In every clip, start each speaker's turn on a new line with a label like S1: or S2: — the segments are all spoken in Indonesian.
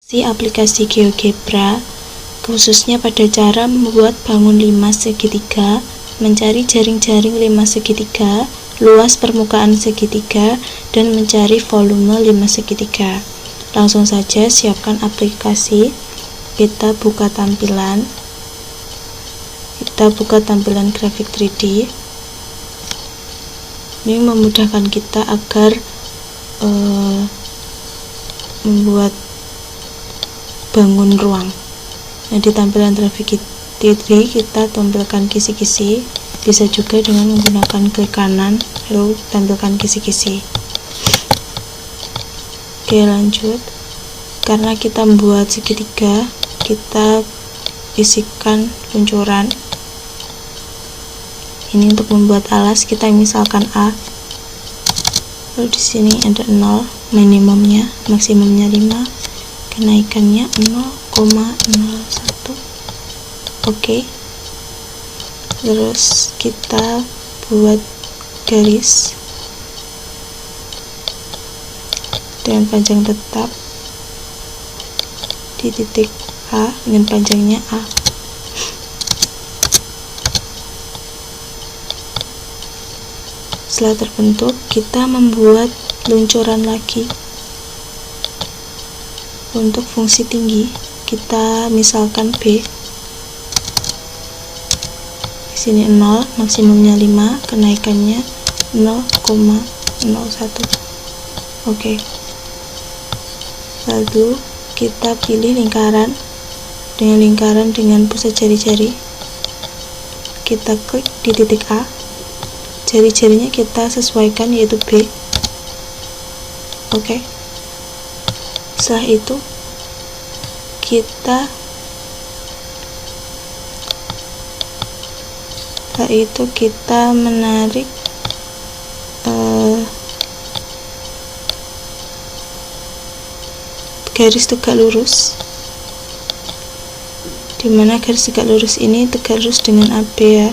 S1: Aplikasi GeoGebra, khususnya pada cara membuat bangun 5 segitiga, mencari jaring-jaring 5 segitiga, luas permukaan segitiga, dan mencari volume 5 segitiga. Langsung saja siapkan aplikasi, kita buka tampilan grafik 3D. Ini memudahkan kita agar membuat bangun ruang. Nah, di tampilan grafik 3D kita tampilkan kisi-kisi, bisa juga dengan menggunakan klik kanan lalu tampilkan kisi-kisi. Oke, lanjut. Karena kita membuat segitiga, kita isikan luncuran. Ini untuk membuat alas, kita misalkan A. Lalu di sini ada 0, minimumnya, maksimumnya 5, kenaikannya 0,01. Oke. Terus kita buat garis dengan panjang tetap di titik A dengan panjangnya A. Setelah terbentuk, kita membuat luncuran lagi. Untuk fungsi tinggi, kita misalkan B. Di sini 0, maksimumnya 5, kenaikannya 0,01. Oke. Lalu kita pilih lingkaran dengan pusat jari-jari. Kita klik di titik A. Jari-jarinya kita sesuaikan, yaitu B. Oke. Setelah itu kita menarik garis tegak lurus, dimana garis tegak lurus ini tegak lurus dengan AB ya.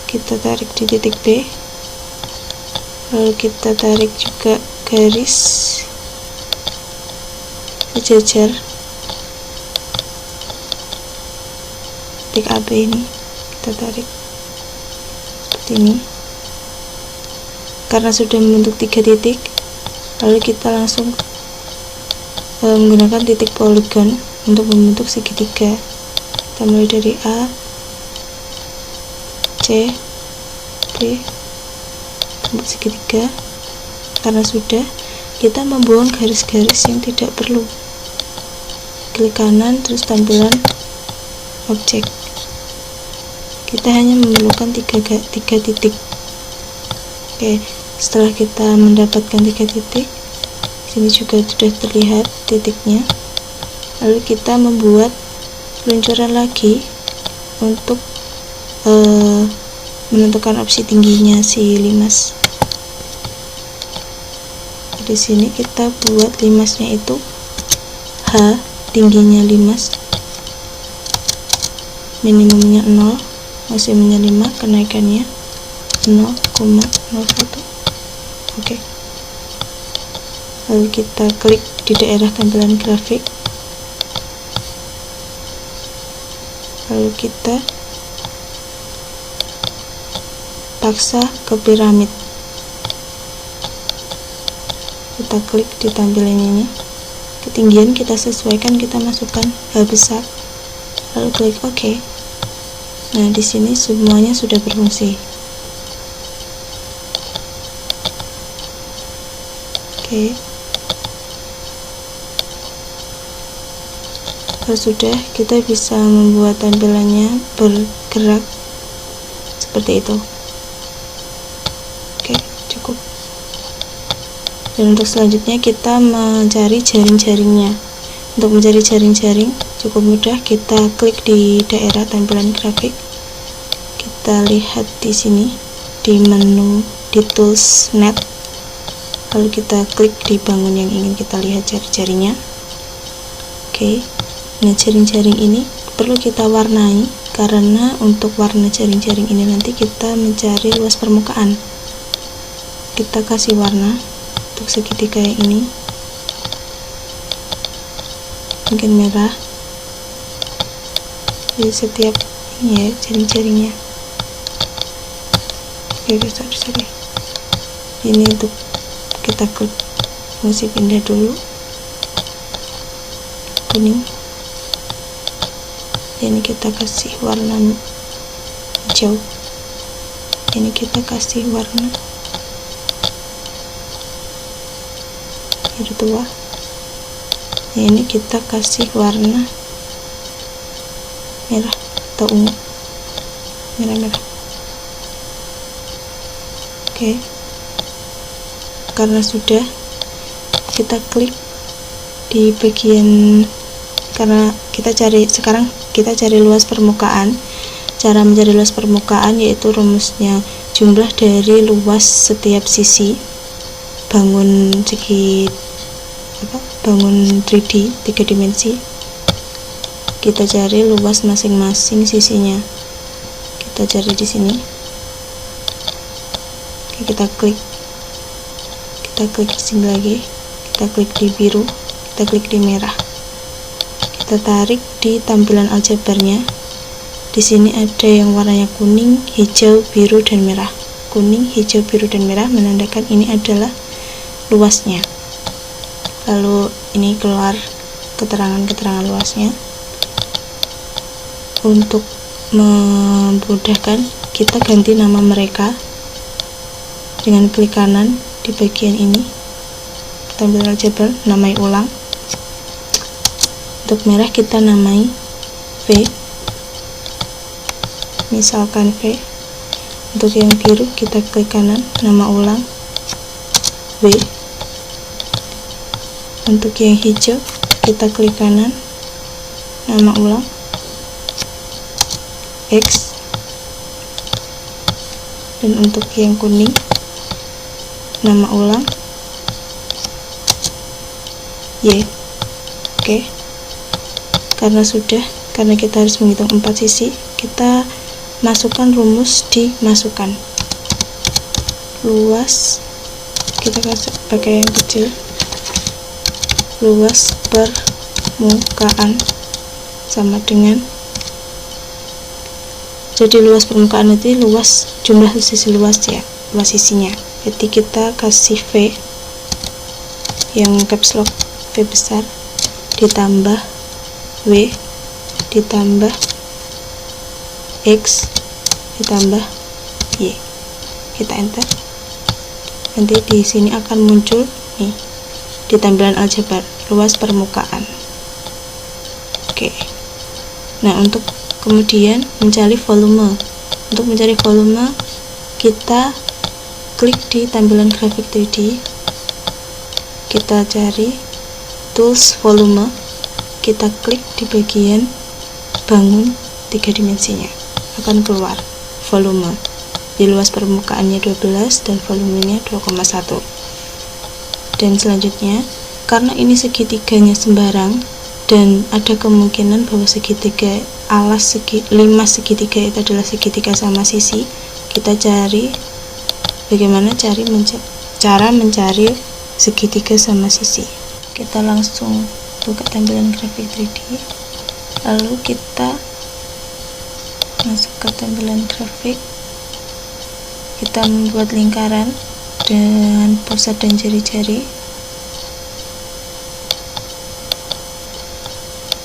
S1: Kita tarik di titik B, lalu kita tarik juga garis sejajar titik AB ini, kita tarik seperti ini. Karena sudah membentuk 3 titik, lalu kita langsung menggunakan titik poligon untuk membentuk segitiga. Kita mulai dari A, C, B, membuat segitiga. Karena sudah, kita membuang garis-garis yang tidak perlu. Klik kanan, terus tampilan objek. Kita hanya memerlukan 3 titik. Oke, setelah kita mendapatkan 3 titik, sini juga sudah terlihat titiknya. Lalu kita membuat luncuran lagi untuk menentukan opsi tingginya si limas. Di sini kita buat limasnya itu H, tingginya limas, minimumnya 0, maksimumnya 5, kenaikannya 0,01. Oke. Lalu kita klik di daerah tampilan grafik, lalu kita paksa ke piramid. Kita klik di tampilan ini, ketinggian kita sesuaikan, kita masukkan H besar, lalu klik OK. Nah, di sini semuanya sudah berfungsi. Oke. Kalau sudah, kita bisa membuat tampilannya bergerak seperti itu. Oke, cukup. Dan untuk selanjutnya kita mencari jaring-jaringnya. Untuk mencari jaring-jaring cukup mudah, kita klik di daerah tampilan grafik. Kita lihat di sini di menu di tools net. Lalu kita klik di bangun yang ingin kita lihat jari-jarinya. Oke. Nah, jaring-jaring ini perlu kita warnai, karena untuk warna jaring-jaring ini nanti kita mencari luas permukaan. Kita kasih warna untuk segitiga yang ini. mungkin merah di setiap ini ya, jaring-jaringnya. Oke, sorry. Ini untuk kita klik fungsi pindah dulu, kuning. Ini kita kasih warna hijau. Ini kita kasih warna biru tua. Ini kita kasih warna merah atau ungu, merah. Oke, karena sudah, kita klik di bagian, karena sekarang kita cari luas permukaan. Cara mencari luas permukaan yaitu rumusnya jumlah dari luas setiap sisi bangun 3D 3 dimensi. Kita cari luas masing-masing sisinya, kita cari di sini. Oke, kita klik di sini lagi, kita klik di biru, kita klik di merah, kita tarik di tampilan aljabarnya. Di sini ada yang warnanya kuning, hijau, biru, dan merah. Kuning, hijau, biru, dan merah menandakan ini adalah luasnya. Lalu ini keluar keterangan luasnya. Untuk memudahkan, kita ganti nama mereka dengan klik kanan di bagian ini, tampilan aljabar, namai ulang. Untuk merah kita namai V, misalkan V. Untuk yang biru kita klik kanan, nama ulang W. Untuk yang hijau kita klik kanan, nama ulang X. Dan untuk yang kuning, nama ulang Y. Oke, karena kita harus menghitung 4 sisi, kita masukkan rumus di masukan. Luas, kita kasih pakai yang kecil, luas permukaan sama dengan, jadi luas permukaan itu luas jumlah sisi luas ya, luas sisinya. Jadi kita kasih V yang caps lock, V besar, ditambah W, ditambah X, ditambah Y. Kita enter. Nanti di sini akan muncul nih di tampilan aljabar luas permukaan. Oke. Nah, untuk kemudian mencari volume. Untuk mencari volume, kita klik di tampilan grafik 3D. Kita cari tools volume. Kita klik di bagian bangun 3 dimensinya. Akan keluar volume. Di luas permukaannya 12 dan volumenya 2,1. Dan selanjutnya, karena ini segitiganya sembarang dan ada kemungkinan bahwa segitiga alas 5 segitiga itu adalah segitiga sama sisi, kita cari bagaimana cara mencari segitiga sama sisi. Kita langsung buka tampilan grafik 3D, lalu kita masuk ke tampilan grafik. Kita membuat lingkaran dengan pusat dan jari-jari,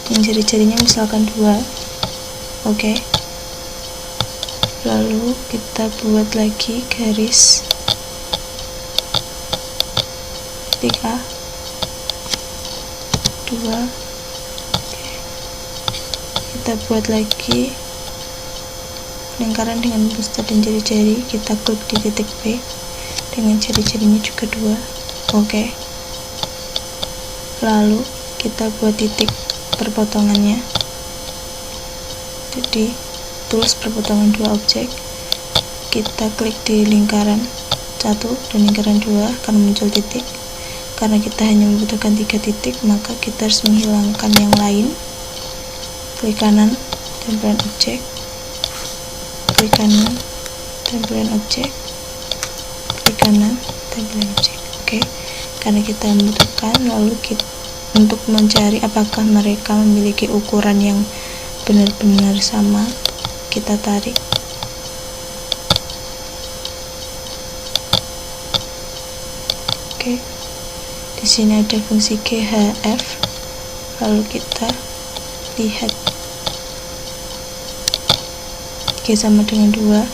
S1: dan jari-jarinya misalkan 2. Oke. Lalu kita buat lagi garis 3, 2. Oke. Kita buat lagi lingkaran dengan pusat dan jari-jari. Kita klik di titik B dengan jari-jarinya juga 2. Oke. Lalu kita buat titik perpotongannya. Jadi tools perpotongan 2 objek. Kita klik di lingkaran 1 dan lingkaran 2 akan muncul titik. Karena kita hanya membutuhkan 3 titik, maka kita harus menghilangkan yang lain. Klik kanan, tampilan objek, klik kanan, tampilan objek, klik kanan, tampilan objek. Oke, karena kita membutuhkan, lalu kita untuk mencari apakah mereka memiliki ukuran yang benar-benar sama, kita tarik. Oke, di sini ada fungsi GHF, lalu kita lihat G sama dengan 2,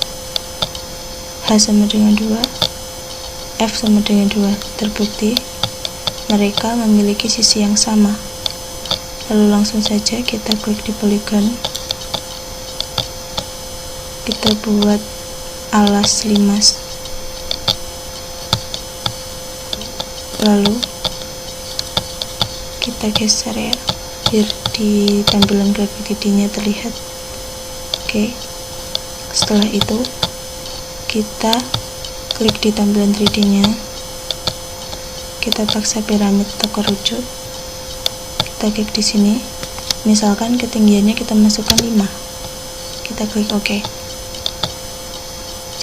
S1: H sama dengan 2, F sama dengan 2. Terbukti mereka memiliki sisi yang sama. Lalu langsung saja kita klik di poligon, kita buat alas limas, lalu kita geser ya, biar di tampilan grafik 3D-nya terlihat. Oke, setelah itu kita klik di tampilan 3D-nya, kita paksa piramid atau kerucut, kita klik di sini. Misalkan ketinggiannya kita masukkan 5, kita klik OK.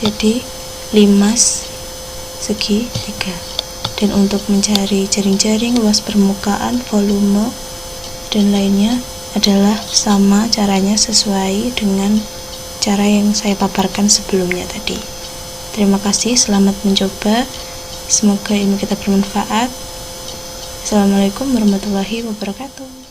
S1: Jadi limas segi 3. Dan untuk mencari jaring-jaring, luas permukaan, volume, dan lainnya adalah sama caranya sesuai dengan cara yang saya paparkan sebelumnya tadi. Terima kasih, selamat mencoba. Semoga ilmu kita bermanfaat. Assalamualaikum warahmatullahi wabarakatuh.